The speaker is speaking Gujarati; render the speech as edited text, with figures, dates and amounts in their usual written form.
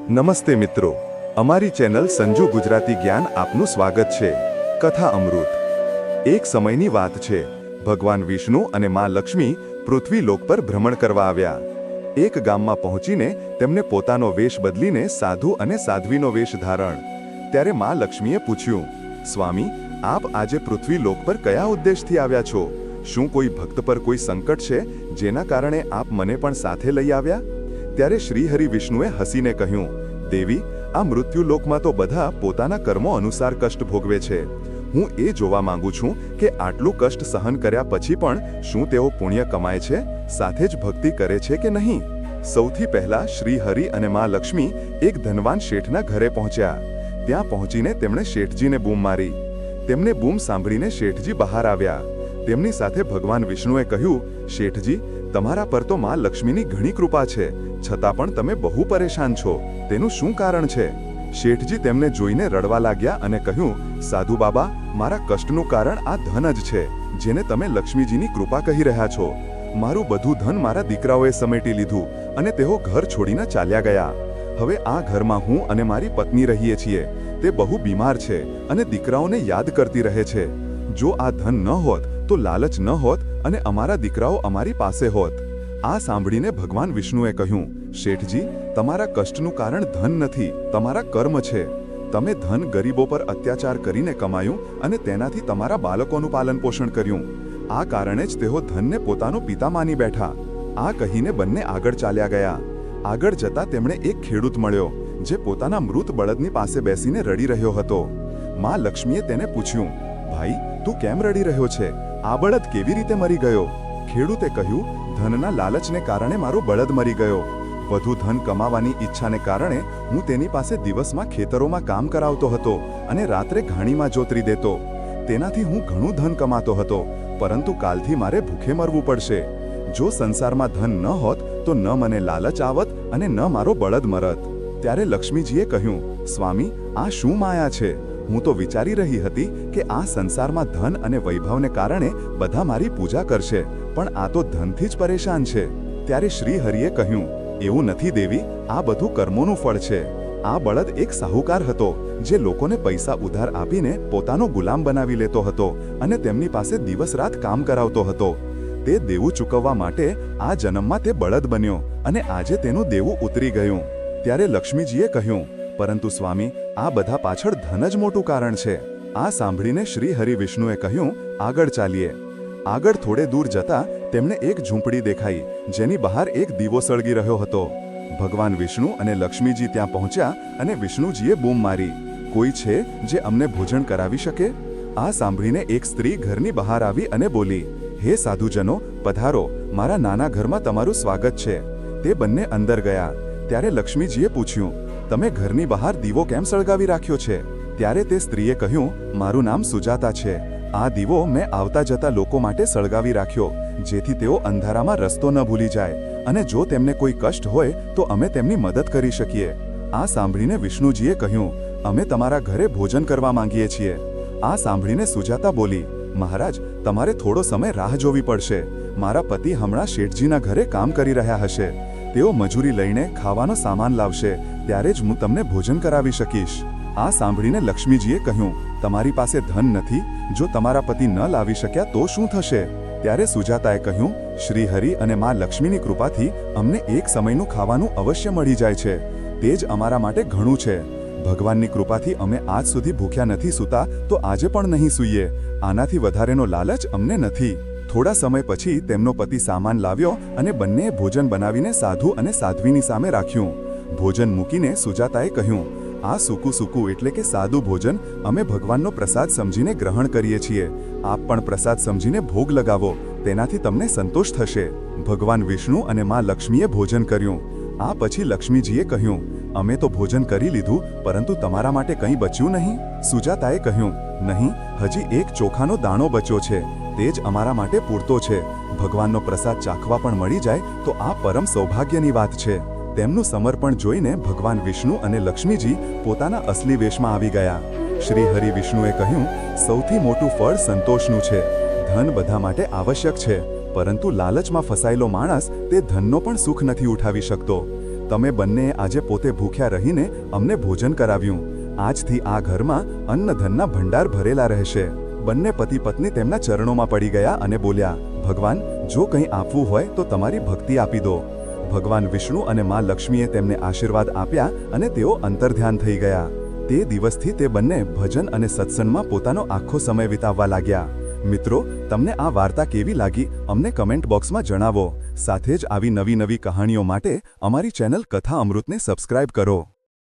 નમસ્તે મિત્રો, અમારી ચેનલ સંજુ ગુજરાતી જ્ઞાન આપનું સ્વાગત છે. કથા અમૃત. એક સમયની વાત છે. ભગવાન વિષ્ણુ અને માં લક્ષ્મી પૃથ્વી લોક પર ભ્રમણ કરવા આવ્યા. એક ગામમાં પહોંચીને તેમને પોતાનો વેશ બદલીને સાધુ અને સાધ્વીનો વેશ ધારણ. ત્યારે માં લક્ષ્મીએ પૂછ્યું, સ્વામી, આપ આજે પૃથ્વી લોક પર કયા ઉદ્દેશથી આવ્યા છો? શું કોઈ ભક્ત પર કોઈ સંકટ છે જેના કારણે આપ મને પણ સાથે લઈ આવ્યા? ત્યારે શ્રીહરિ વિષ્ણુએ હસીને કહ્યું, દેવી, આ મૃત્યુલોકમાં તો બધા પોતાના કર્મો અનુસાર કષ્ટ ભોગવે છે. હું એ જોવા માંગુ છું કે આટલું કષ્ટ સહન કર્યા પછી પણ શું તેઓ પુણ્ય કમાય છે, સાથે જ ભક્તિ કરે છે કે નહીં? સૌથી પહેલા શ્રીહરિ અને માં લક્ષ્મી એક ધનવાન શેઠના ઘરે પહોંચ્યા. ત્યાં પહોંચીને તેમણે શેઠજીને બૂમ મારી. તેમને બૂમ સાંભળીને શેઠજી બહાર આવ્યા. તેમની સાથે ભગવાન વિષ્ણુએ કહ્યું, શેઠજી, તમારા પર તો માં લક્ષ્મીની ઘણી કૃપા છે, છતાં પણ તમે બહુ પરેશાન છો. તેનું શું કારણ છે? શેઠજી તેમને જોઈને રડવા લાગ્યા અને કહ્યું, સાધુ બાબા, મારા કષ્ટનું કારણ આ ધન જ છે, જેને તમે લક્ષ્મીજીની કૃપા કહી રહ્યા છો. મારું બધું ધન મારા દીકરાઓએ સમેટી લીધું અને તેઓ ઘર છોડીને ચાલ્યા ગયા. હવે આ ઘરમાં હું અને મારી પત્ની રહીએ છીએ. તે બહુ બીમાર છે અને દીકરાઓને યાદ કરતી રહે છે. જો આ ધન ન હોત તો લાલચ ન હોત અને અમારા દીકરાઓ અમારી પાસે હોત. આ સાંભળીને ભગવાન વિષ્ણુએ કહ્યું, શેઠજી, તમારા કષ્ટનું કારણ ધન નથી, તમારા કર્મ છે. તમે ધન ગરીબો પર અત્યાચાર કરીને કમાયું અને તેનાથી તમારા બાળકોનું પાલન પોષણ કર્યું. આ કારણે જ તેઓ ધનને પોતાનો પિતા માની બેઠા. આ કહીને બંને આગળ ચાલ્યા ગયા. આગળ જતા તેમણે એક ખેડૂત મળ્યો, જે પોતાના મૃત બળદની પાસે બેસીને રડી રહ્યો હતો. માં લક્ષ્મીએ તેને પૂછ્યું, ભાઈ, તું કેમ રડી રહ્યો છે? આ બળદ કેવી રીતે મરી ગયો? ખેડૂતે કહ્યું, ધનના લાલચને કારણે મારો બળદ મરી ગયો. વધુ ધન કમાવાની ઈચ્છાને કારણે હું તેની પાસે દિવસમાં ખેતરોમાં કામ કરાવતો હતો અને રાત્રે ઘાણીમાં જોતરી દેતો. તેનાથી હું ઘણું ધન કમાતો હતો, પરંતુ કાલથી મારે ભૂખે મરવું પડશે. જો સંસારમાં ધન ન હોત તો ન મને લાલચ આવત અને ન મારો બળદ મરત. ત્યારે લક્ષ્મીજીએ કહ્યું, સ્વામી, આ શું માયા છે? હું તો વિચારી રહી હતી કે આ સંસારમાં ધન અને વૈભવને કારણે બધા મારી પૂજા કરશે, પણ આ તો ધનથી જ પરેશાન છે. ત્યારે શ્રીહરિએ કહ્યું, એવું નથી દેવી, આ બધું કર્મોનું ફળ છે. આ બળદ એક સાહુકાર હતો, જે લોકોને પૈસા ઉધાર આપીને પોતાનો ગુલામ બનાવી લેતો હતો અને તેમની પાસે દિવસ રાત કામ કરાવતો હતો. તે દેવું ચૂકવવા માટે આ જન્મમાં તે બળદ બન્યો અને આજે તેનું દેવું ઉતરી ગયું. ત્યારે લક્ષ્મીજીએ કહ્યું, પરંતુ સ્વામી, આ બધા પાછળ ધન જ મોટું કારણ છે. આ સાંભળીને શ્રી હરિ વિષ્ણુએ કહ્યું, આગળ ચાલીએ. આગળ થોડે દૂર જતા તેમને એક ઝૂંપડી દેખાઈ, જેની બહાર એક દીવો સળગી રહ્યો હતો. ભગવાન વિષ્ણુ અને લક્ષ્મીજી ત્યાં પહોંચ્યા અને વિષ્ણુજીએ બૂમ મારી, કોઈ છે જે અમને ભોજન કરાવી શકે? આ સાંભળીને એક સ્ત્રી ઘરની બહાર આવી અને બોલી, હે સાધુજનો, પધારો, મારા નાના ઘરમાં તમારું સ્વાગત છે. તે બંને અંદર ગયા. ત્યારે લક્ષ્મીજીએ પૂછ્યું, તમે ઘરની બહાર દીવો કેમ સળગાવી રાખ્યો છે? ત્યારે તે સ્ત્રીએ કહ્યું, મારું નામ સુજાતા છે. આ દીવો મેં આવતા જતા લોકો માટે સળગાવી રાખ્યો, જેથી તેઓ અંધારામાં રસ્તો ન ભૂલી જાય, અને જો તેમને કોઈ કષ્ટ હોય તો અમે તેમની મદદ કરી શકીએ. આ સાંભળીને વિષ્ણુજીએ કહ્યું, અમે તમારા ઘરે ભોજન કરવા માંગીએ છીએ. આ સાંભળીને સુજાતા બોલી, મહારાજ, તમારે થોડો સમય રાહ જોવી પડશે. મારા પતિ હમણાં શેઠજીના ઘરે કામ કરી રહ્યા હશે. તેઓ મજૂરી લઈને ખાવાનો સામાન લાવશે, ત્યારે જ હું તમને ભોજન કરાવી શકીશ. આ સાંભળીને લક્ષ્મીજીએ કહ્યું, તમારી પાસે ધન નથી, જો તમારા પતિ ન લાવી શક્યા તો શું થશે? ત્યારે સુજાતાએ કહ્યું, શ્રી હરિ અને માં લક્ષ્મીની કૃપાથી અમને એક સમયનું ખાવાનું અવશ્ય મળી જાય છે. તે જ અમારા માટે ઘણું છે. ભગવાનની કૃપાથી અમે આજ સુધી ભૂખ્યા નથી સૂતા, તો આજે પણ નહીં સૂઈએ. આનાથી વધારેનો લાલચ અમને નથી. થોડા સમય પછી તેમનો પતિ સામાન લાવ્યો અને બંનેએ ભોજન બનાવીને સાધુ અને સાધ્વીની સામે રાખ્યું. ભોજન મૂકીને સુજાતાએ કહ્યું, આ સૂકું સૂકું એટલે કે સાદું ભોજન અમે ભગવાનનો પ્રસાદ સમજીને ગ્રહણ કરીએ છીએ. આપ પણ પ્રસાદ સમજીને ભોગ લગાવો, તેનાથી તમને સંતોષ થશે. ભગવાન વિષ્ણુ અને માં લક્ષ્મીએ ભોજન કર્યું. આ પછી લક્ષ્મીજીએ કહ્યું, અમે તો ભોજન કરી લીધું, પરંતુ તમારા માટે કંઈ બચ્યું નહીં? સુજાતાએ કહ્યું, નહીં, હજી એક ચોખાનો દાણો બચ્યો છે, તે જ અમારા માટે પૂરતો છે. ભગવાનનો પ્રસાદ ચાખવા પણ મળી જાય તો આ પરમ સૌભાગ્યની વાત છે. તેમનું સમર્પણ જોઈને ભગવાન વિષ્ણુ અને લક્ષ્મીજી પોતાના અસલી વેશમાં આવી ગયા. શ્રી હરિ વિષ્ણુએ કહ્યું, સૌથી મોટું ફળ સંતોષનું છે. ધન બધા માટે આવશ્યક છે, પરંતુ લાલચમાં ફસાયેલો માણસ તે ધનનો પણ સુખ નથી ઉઠાવી શકતો. તમે બંનેએ આજે પોતે ભૂખ્યા રહીને અમને ભોજન કરાવ્યું. આજથી આ ઘરમાં અન્નધનના ભંડાર ભરેલા રહેશે. બંને પતિ પત્ની તેમના ચરણોમાં પડી ગયા અને બોલ્યા, ભગવાન, જો કંઈ આપવું હોય તો તમારી ભક્તિ આપી દો. ભગવાન વિષ્ણુ અને માં લક્ષ્મીએ તેમને આશીર્વાદ આપ્યા અને તેઓ અંતર્ધ્યાન થઈ ગયા. તે દિવસથી તે બંને ભજન અને સત્સંગમાં પોતાનો આખો સમય વિતાવવા લાગ્યા. મિત્રો, તમને આ વાર્તા કેવી લાગી અમને કમેન્ટ બોક્સમાં જણાવો. સાથે જ આવી નવી કહાણીઓ માટે અમારી ચેનલ કથા અમૃતને સબસ્ક્રાઇબ કરો.